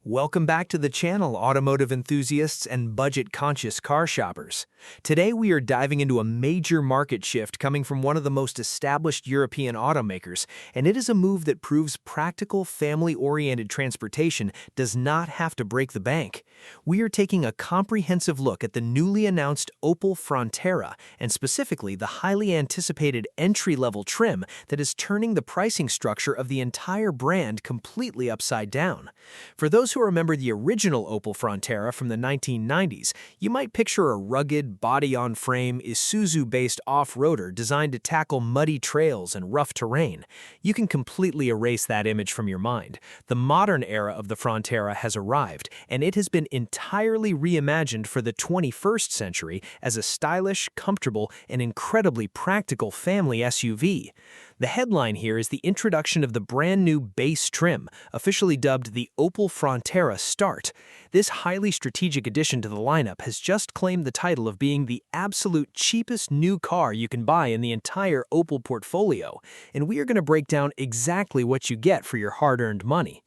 Welcome back to the channel, automotive enthusiasts and budget-conscious car shoppers. Today we are diving into a major market shift coming from one of the most established European automakers, and it is a move that proves practical, family-oriented transportation does not have to break the bank. We are taking a comprehensive look at the newly announced Opel Frontera, and specifically the highly anticipated entry-level trim that is turning the pricing structure of the entire brand completely upside down. For those who remember the original Opel Frontera from the 1990s, you might picture a rugged, body-on-frame, Isuzu-based off-roader designed to tackle muddy trails and rough terrain. You can completely erase that image from your mind. The modern era of the Frontera has arrived, and it has been entirely reimagined for the 21st century as a stylish, comfortable, and incredibly practical family SUV. The headline here is the introduction of the brand new base trim, officially dubbed the Opel Frontera Start. This highly strategic addition to the lineup has just claimed the title of being the absolute cheapest new car you can buy in the entire Opel portfolio, and we are going to break down exactly what you get for your hard-earned money.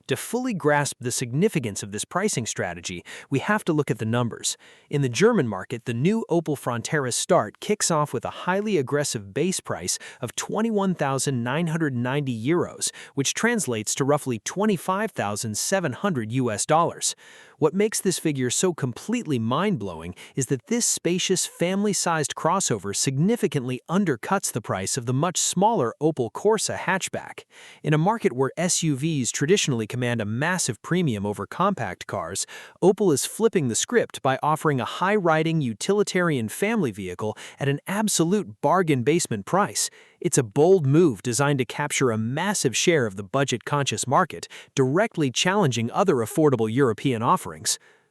To fully grasp the significance of this pricing strategy, we have to look at the numbers. In the German market, the new Opel Frontera Start kicks off with a highly aggressive base price of 21,990 euros, which translates to roughly 25,700 US dollars. What makes this figure so completely mind-blowing is that this spacious, family-sized crossover significantly undercuts the price of the much smaller Opel Corsa hatchback. In a market where SUVs traditionally command a massive premium over compact cars, Opel is flipping the script by offering a high-riding utilitarian family vehicle at an absolute bargain basement price. It's a bold move designed to capture a massive share of the budget-conscious market, directly challenging other affordable European offerings.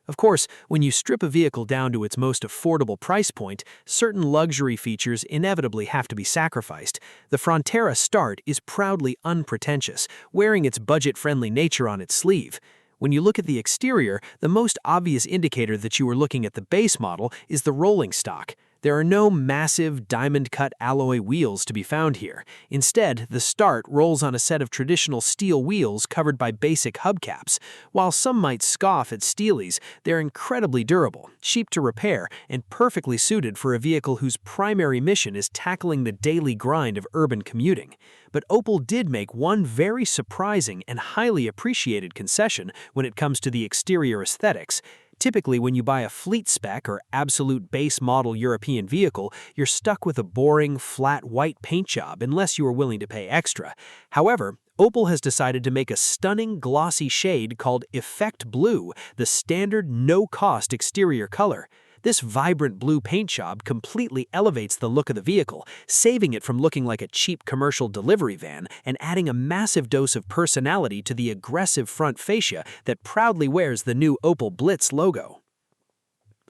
Of course, when you strip a vehicle down to its most affordable price point, certain luxury features inevitably have to be sacrificed. The Frontera Start is proudly unpretentious, wearing its budget-friendly nature on its sleeve. When you look at the exterior, the most obvious indicator that you are looking at the base model is the rolling stock. There are no massive, diamond-cut alloy wheels to be found here. Instead, the Start rolls on a set of traditional steel wheels covered by basic hubcaps. While some might scoff at Steelies, they're incredibly durable, cheap to repair, and perfectly suited for a vehicle whose primary mission is tackling the daily grind of urban commuting. But Opel did make one very surprising and highly appreciated concession when it comes to the exterior aesthetics. Typically, when you buy a fleet spec or absolute base model European vehicle, you're stuck with a boring, flat white paint job unless you are willing to pay extra. However, Opel has decided to make a stunning glossy shade called Effect Blue the standard no-cost exterior color. This vibrant blue paint job completely elevates the look of the vehicle, saving it from looking like a cheap commercial delivery van and adding a massive dose of personality to the aggressive front fascia that proudly wears the new Opel Blitz logo.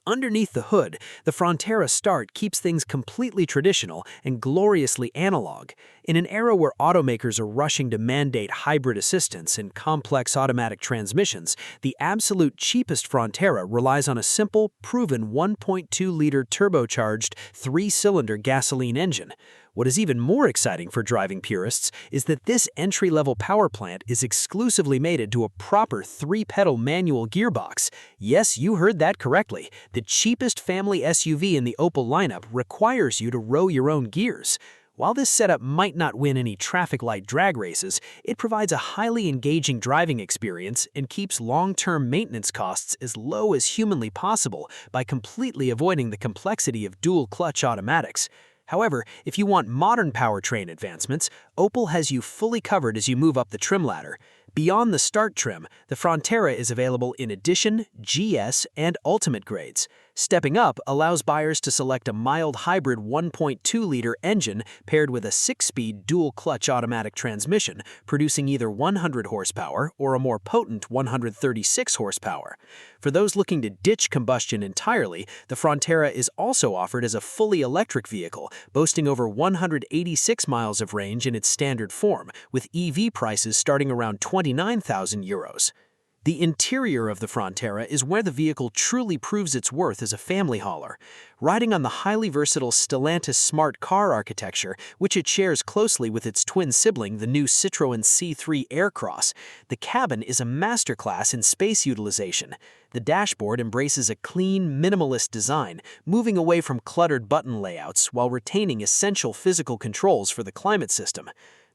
Underneath the hood, the Frontera Start keeps things completely traditional and gloriously analog. In an era where automakers are rushing to mandate hybrid assistance and complex automatic transmissions, the absolute cheapest Frontera relies on a simple, proven 1.2-liter turbocharged, 3-cylinder gasoline engine. What is even more exciting for driving purists is that this entry-level power plant is exclusively mated to a proper 3-pedal manual gearbox. Yes, you heard that correctly. The cheapest family SUV in the Opel lineup requires you to row your own gears. While this setup might not win any traffic light drag races, it provides a highly engaging driving experience and keeps long-term maintenance costs as low as humanly possible by completely avoiding the complexity of dual-clutch automatics. However, if you want modern powertrain advancements, Opel has you fully covered as you move up the trim ladder. Beyond the Start trim, the Frontera is available in Edition, GS, and Ultimate grades. Stepping up allows buyers to select a mild hybrid 1.2-liter engine paired with a 6-speed dual-clutch automatic transmission, producing either 100 horsepower or a more potent 136 horsepower. For those looking to ditch combustion entirely, the Frontera is also offered as a fully electric vehicle, boasting over 186 miles of range in its standard form, with EV prices starting around 29,000 euros. The interior of the Frontera is where the vehicle truly proves its worth as a family hauler. Riding on the highly versatile Stellantis smart car architecture, which it shares closely with its twin sibling, the new Citroën C3 Aircross, the cabin is a masterclass in space utilization. The dashboard embraces a clean, minimalist design, moving away from cluttered button layouts while retaining essential physical controls for the climate system.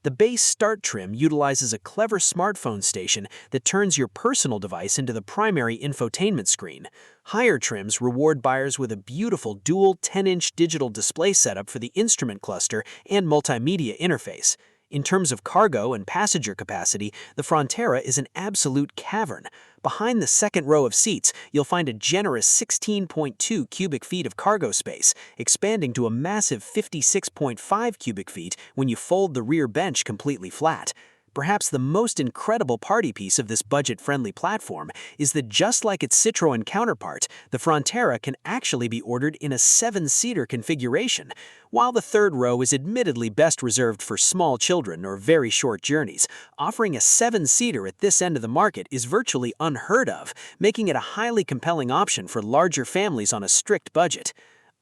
The base Start trim utilizes a clever smartphone station that turns your personal device into the primary infotainment screen. Higher trims reward buyers with a beautiful dual 10-inch digital display setup for the instrument cluster and multimedia interface. In terms of cargo and passenger capacity, the Frontera is an absolute cavern. Behind the second row of seats, you'll find a generous 16.2 cubic feet of cargo space, expanding to a massive 56.5 cubic feet when you fold the rear bench completely flat. Perhaps the most incredible party piece of this budget-friendly platform is that just like its Citroën counterpart, the Frontera can actually be ordered in a 7-seater configuration. While the third row is admittedly best reserved for small children or very short journeys, offering a 7-seater at this end of the market is virtually unheard of, making it a highly compelling option for larger families on a strict budget.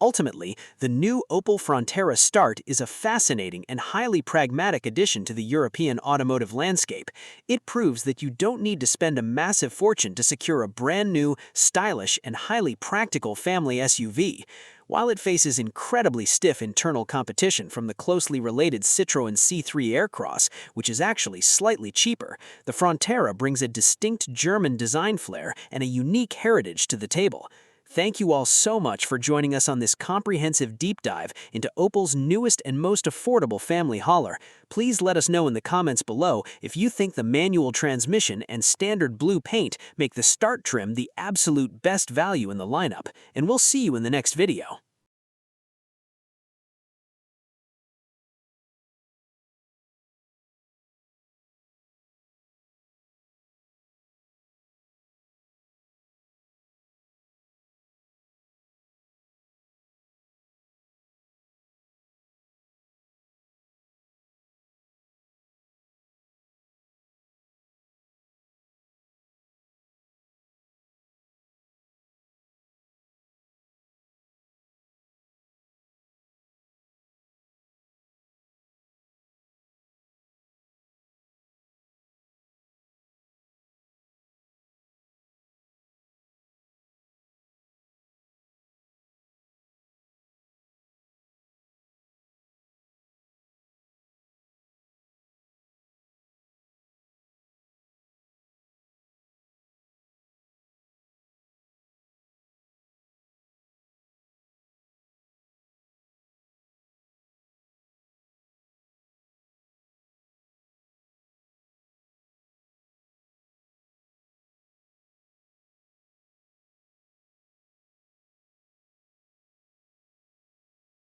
Ultimately, the new Opel Frontera Start is a fascinating and highly pragmatic addition to the European automotive landscape. It proves that you don't need to spend a massive fortune to secure a brand new, stylish, and highly practical family SUV. While it faces incredibly stiff internal competition from the closely related Citroën C3 Aircross, which is actually slightly cheaper, the Frontera brings a distinct German design flair and a unique heritage to the table. Thank you all so much for joining us on this comprehensive deep dive into Opel's newest and most affordable family hauler. Please let us know in the comments below if you think the manual transmission and standard blue paint make the Start trim the absolute best value in the lineup, and we'll see you in the next video.